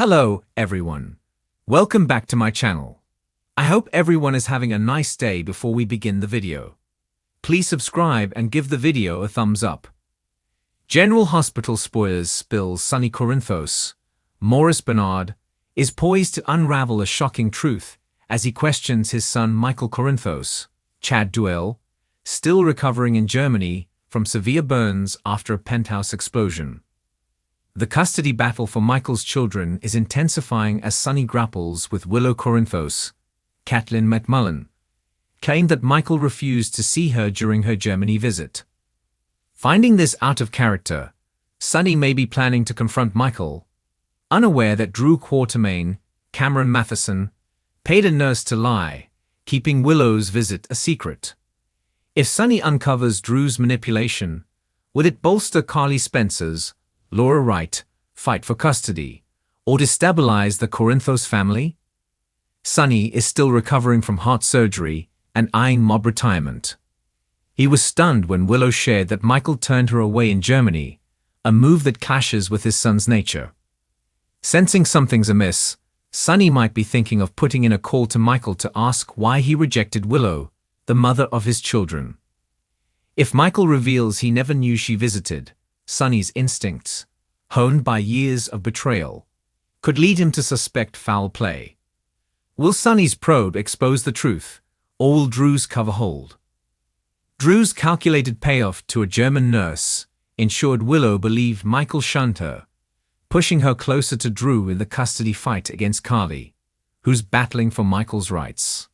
Hello, everyone. Welcome back to my channel. I hope everyone is having a nice day before we begin the video. Please subscribe and give the video a thumbs up. General Hospital spoilers spills Sonny Corinthos, Maurice Bernard, is poised to unravel a shocking truth as he questions his son Michael Corinthos, Chad Duell, still recovering in Germany from severe burns after a penthouse explosion. The custody battle for Michael's children is intensifying as Sonny grapples with Willow Corinthos. Kathleen McMullen claimed that Michael refused to see her during her Germany visit. Finding this out of character, Sonny may be planning to confront Michael, unaware that Drew Quartermain, Cameron Matheson, paid a nurse to lie, keeping Willow's visit a secret. If Sonny uncovers Drew's manipulation, would it bolster Carly Spencer's, Laura Wright, fight for custody, or destabilize the Corinthos family? Sonny is still recovering from heart surgery and eyeing mob retirement. He was stunned when Willow shared that Michael turned her away in Germany, a move that clashes with his son's nature. Sensing something's amiss, Sonny might be thinking of putting in a call to Michael to ask why he rejected Willow, the mother of his children. If Michael reveals he never knew she visited, Sonny's instincts, honed by years of betrayal, could lead him to suspect foul play. Will Sonny's probe expose the truth, or will Drew's cover hold? Drew's calculated payoff to a German nurse ensured Willow believed Michael shunned her, pushing her closer to Drew in the custody fight against Carly, who's battling for Michael's rights.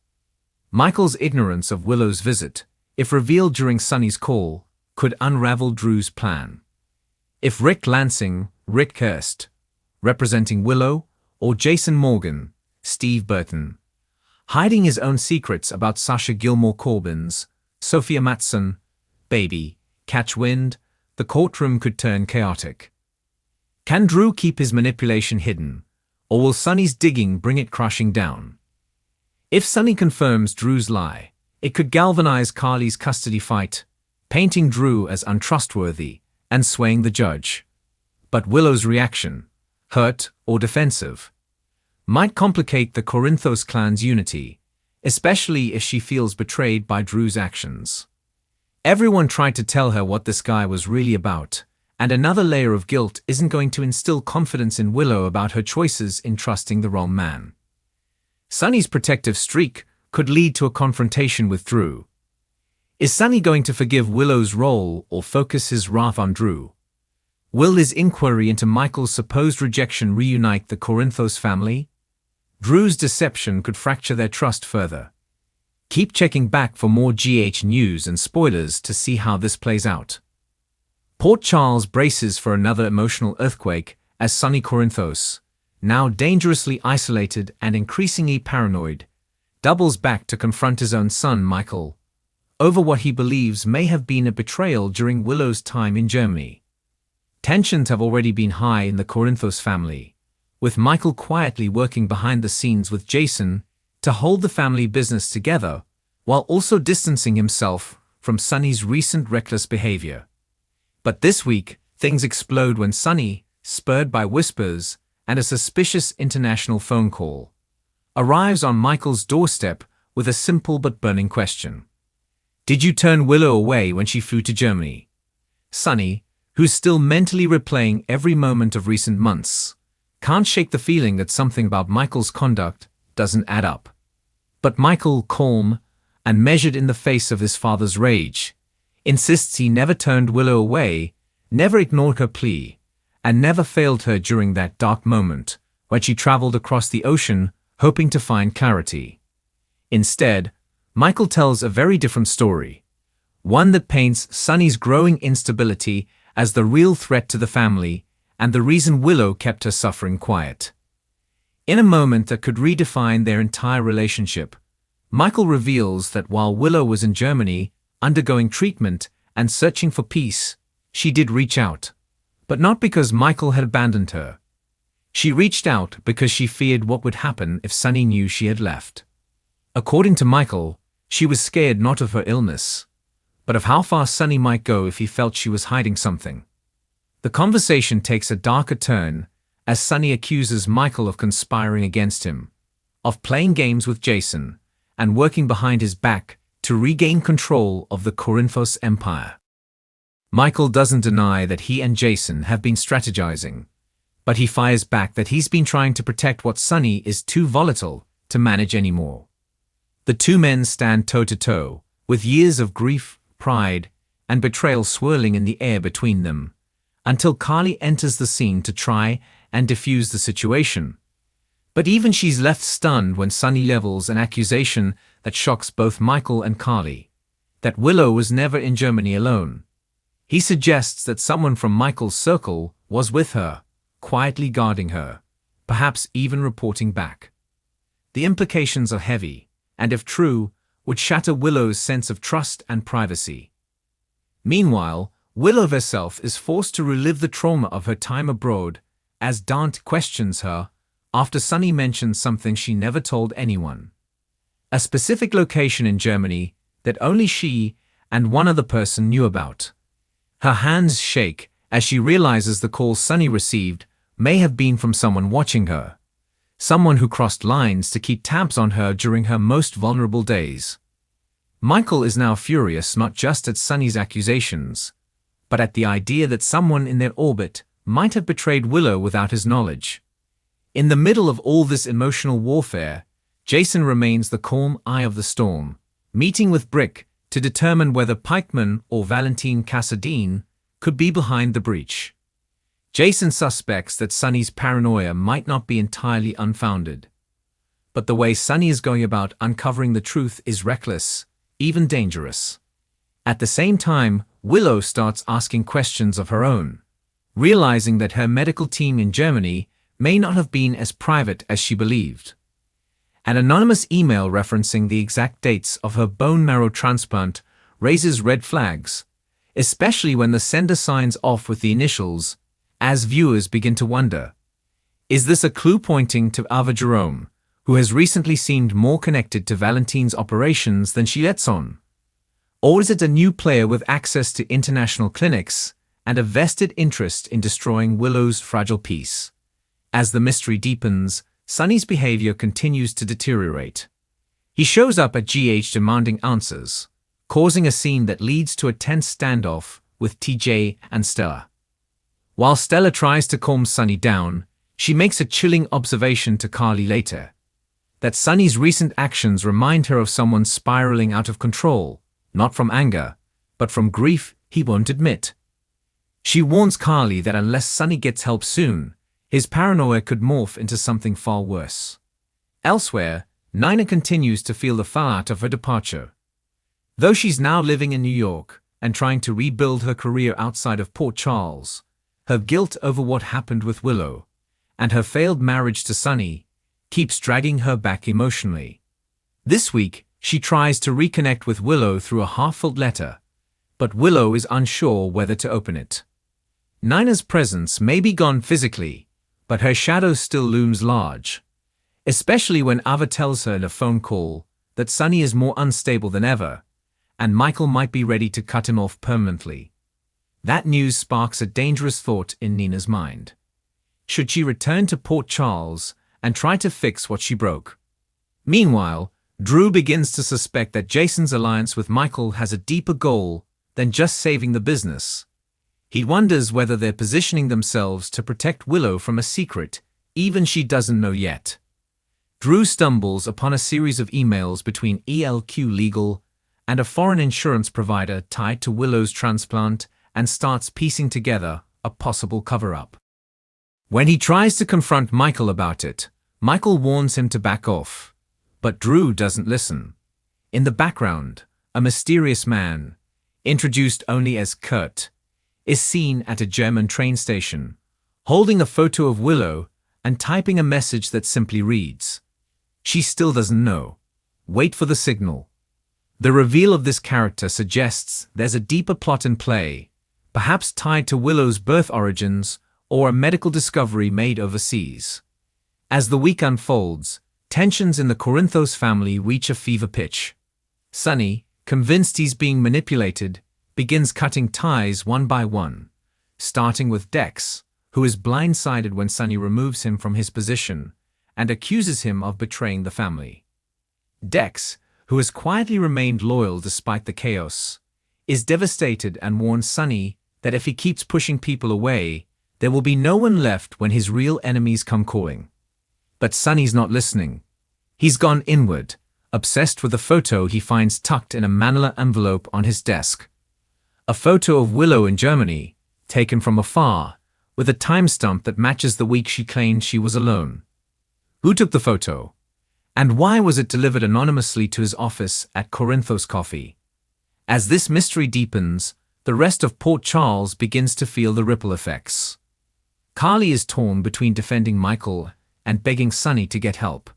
Michael's ignorance of Willow's visit, if revealed during Sonny's call, could unravel Drew's plan. If Rick Lansing, Rick Kirst, representing Willow, or Jason Morgan, Steve Burton, hiding his own secrets about Sasha Gilmore Corbin's, Sophia Matson, baby, catch wind, the courtroom could turn chaotic. Can Drew keep his manipulation hidden, or will Sonny's digging bring it crashing down? If Sonny confirms Drew's lie, it could galvanize Carly's custody fight, painting Drew as untrustworthy and swaying the judge. But Willow's reaction, hurt or defensive, might complicate the Corinthos clan's unity, especially if she feels betrayed by Drew's actions. Everyone tried to tell her what this guy was really about, and another layer of guilt isn't going to instill confidence in Willow about her choices in trusting the wrong man. Sonny's protective streak could lead to a confrontation with Drew. Is Sonny going to forgive Willow's role or focus his wrath on Drew? Will his inquiry into Michael's supposed rejection reunite the Corinthos family? Drew's deception could fracture their trust further. Keep checking back for more GH news and spoilers to see how this plays out. Port Charles braces for another emotional earthquake as Sonny Corinthos, now dangerously isolated and increasingly paranoid, doubles back to confront his own son Michael over what he believes may have been a betrayal during Willow's time in Germany. Tensions have already been high in the Corinthos family, with Michael quietly working behind the scenes with Jason to hold the family business together while also distancing himself from Sonny's recent reckless behavior. But this week, things explode when Sonny, spurred by whispers and a suspicious international phone call, arrives on Michael's doorstep with a simple but burning question. Did you turn Willow away when she flew to Germany? Sonny, who's still mentally replaying every moment of recent months, can't shake the feeling that something about Michael's conduct doesn't add up. But Michael, calm and measured in the face of his father's rage, insists he never turned Willow away, never ignored her plea, and never failed her during that dark moment when she traveled across the ocean hoping to find clarity. Instead, Michael tells a very different story, one that paints Sonny's growing instability as the real threat to the family and the reason Willow kept her suffering quiet. In a moment that could redefine their entire relationship, Michael reveals that while Willow was in Germany, undergoing treatment and searching for peace, she did reach out, but not because Michael had abandoned her. She reached out because she feared what would happen if Sonny knew she had left. According to Michael, she was scared not of her illness, but of how far Sonny might go if he felt she was hiding something. The conversation takes a darker turn as Sonny accuses Michael of conspiring against him, of playing games with Jason, and working behind his back to regain control of the Corinthos empire. Michael doesn't deny that he and Jason have been strategizing, but he fires back that he's been trying to protect what Sonny is too volatile to manage anymore. The two men stand toe-to-toe, with years of grief, pride, and betrayal swirling in the air between them, until Carly enters the scene to try and defuse the situation. But even she's left stunned when Sonny levels an accusation that shocks both Michael and Carly, that Willow was never in Germany alone. He suggests that someone from Michael's circle was with her, quietly guarding her, perhaps even reporting back. The implications are heavy, and if true, would shatter Willow's sense of trust and privacy. Meanwhile, Willow herself is forced to relive the trauma of her time abroad as Dante questions her after Sonny mentions something she never told anyone. A specific location in Germany that only she and one other person knew about. Her hands shake as she realizes the call Sonny received may have been from someone watching her, someone who crossed lines to keep tabs on her during her most vulnerable days. Michael is now furious not just at Sonny's accusations, but at the idea that someone in their orbit might have betrayed Willow without his knowledge. In the middle of all this emotional warfare, Jason remains the calm eye of the storm, meeting with Brick to determine whether Pikeman or Valentine Cassadine could be behind the breach. Jason suspects that Sonny's paranoia might not be entirely unfounded. But the way Sonny is going about uncovering the truth is reckless, even dangerous. At the same time, Willow starts asking questions of her own, realizing that her medical team in Germany may not have been as private as she believed. An anonymous email referencing the exact dates of her bone marrow transplant raises red flags, especially when the sender signs off with the initials, as viewers begin to wonder. Is this a clue pointing to Ava Jerome, who has recently seemed more connected to Valentine's operations than she lets on? Or is it a new player with access to international clinics and a vested interest in destroying Willow's fragile peace? As the mystery deepens, Sonny's behavior continues to deteriorate. He shows up at GH demanding answers, causing a scene that leads to a tense standoff with TJ and Stella. While Stella tries to calm Sonny down, she makes a chilling observation to Carly later, that Sonny's recent actions remind her of someone spiraling out of control, not from anger, but from grief he won't admit. She warns Carly that unless Sonny gets help soon, his paranoia could morph into something far worse. Elsewhere, Nina continues to feel the fallout of her departure. Though she's now living in New York and trying to rebuild her career outside of Port Charles, her guilt over what happened with Willow and her failed marriage to Sonny keeps dragging her back emotionally. This week, she tries to reconnect with Willow through a half-filled letter, but Willow is unsure whether to open it. Nina's presence may be gone physically, but her shadow still looms large, especially when Ava tells her in a phone call that Sonny is more unstable than ever, and Michael might be ready to cut him off permanently. That news sparks a dangerous thought in Nina's mind. Should she return to Port Charles and try to fix what she broke? Meanwhile, Drew begins to suspect that Jason's alliance with Michael has a deeper goal than just saving the business. He wonders whether they're positioning themselves to protect Willow from a secret even she doesn't know yet. Drew stumbles upon a series of emails between ELQ Legal and a foreign insurance provider tied to Willow's transplant and starts piecing together a possible cover-up. When he tries to confront Michael about it, Michael warns him to back off, but Drew doesn't listen. In the background, a mysterious man, introduced only as Kurt, is seen at a German train station, holding a photo of Willow and typing a message that simply reads, "She still doesn't know. Wait for the signal." The reveal of this character suggests there's a deeper plot in play, perhaps tied to Willow's birth origins or a medical discovery made overseas. As the week unfolds, tensions in the Corinthos family reach a fever pitch. Sonny, convinced he's being manipulated, begins cutting ties one by one, starting with Dex, who is blindsided when Sonny removes him from his position and accuses him of betraying the family. Dex, who has quietly remained loyal despite the chaos, is devastated and warns Sonny that if he keeps pushing people away, there will be no one left when his real enemies come calling. But Sonny's not listening. He's gone inward, obsessed with a photo he finds tucked in a manila envelope on his desk. A photo of Willow in Germany, taken from afar, with a timestamp that matches the week she claimed she was alone. Who took the photo? And why was it delivered anonymously to his office at Corinthos Coffee? As this mystery deepens, the rest of Port Charles begins to feel the ripple effects. Carly is torn between defending Michael and begging Sonny to get help.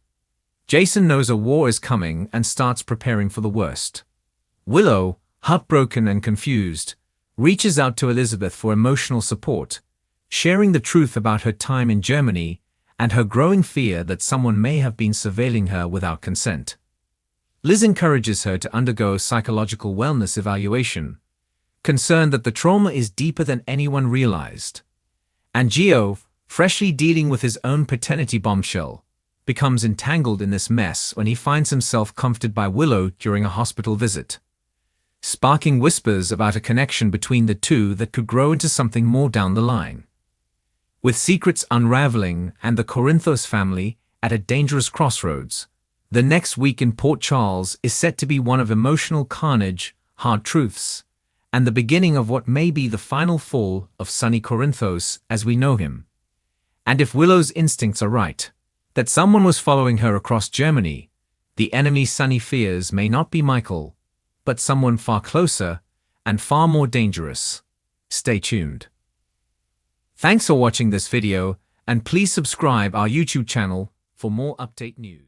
Jason knows a war is coming and starts preparing for the worst. Willow, heartbroken and confused, reaches out to Elizabeth for emotional support, sharing the truth about her time in Germany and her growing fear that someone may have been surveilling her without consent. Liz encourages her to undergo psychological wellness evaluation, concerned that the trauma is deeper than anyone realized. And Gio, freshly dealing with his own paternity bombshell, becomes entangled in this mess when he finds himself comforted by Willow during a hospital visit, sparking whispers about a connection between the two that could grow into something more down the line. With secrets unraveling and the Corinthos family at a dangerous crossroads, the next week in Port Charles is set to be one of emotional carnage, hard truths, and the beginning of what may be the final fall of Sonny Corinthos as we know him. And if Willow's instincts are right, that someone was following her across Germany, the enemy Sonny fears may not be Michael, but someone far closer and far more dangerous. Stay tuned. Thanks for watching this video, and please subscribe our YouTube channel for more update news.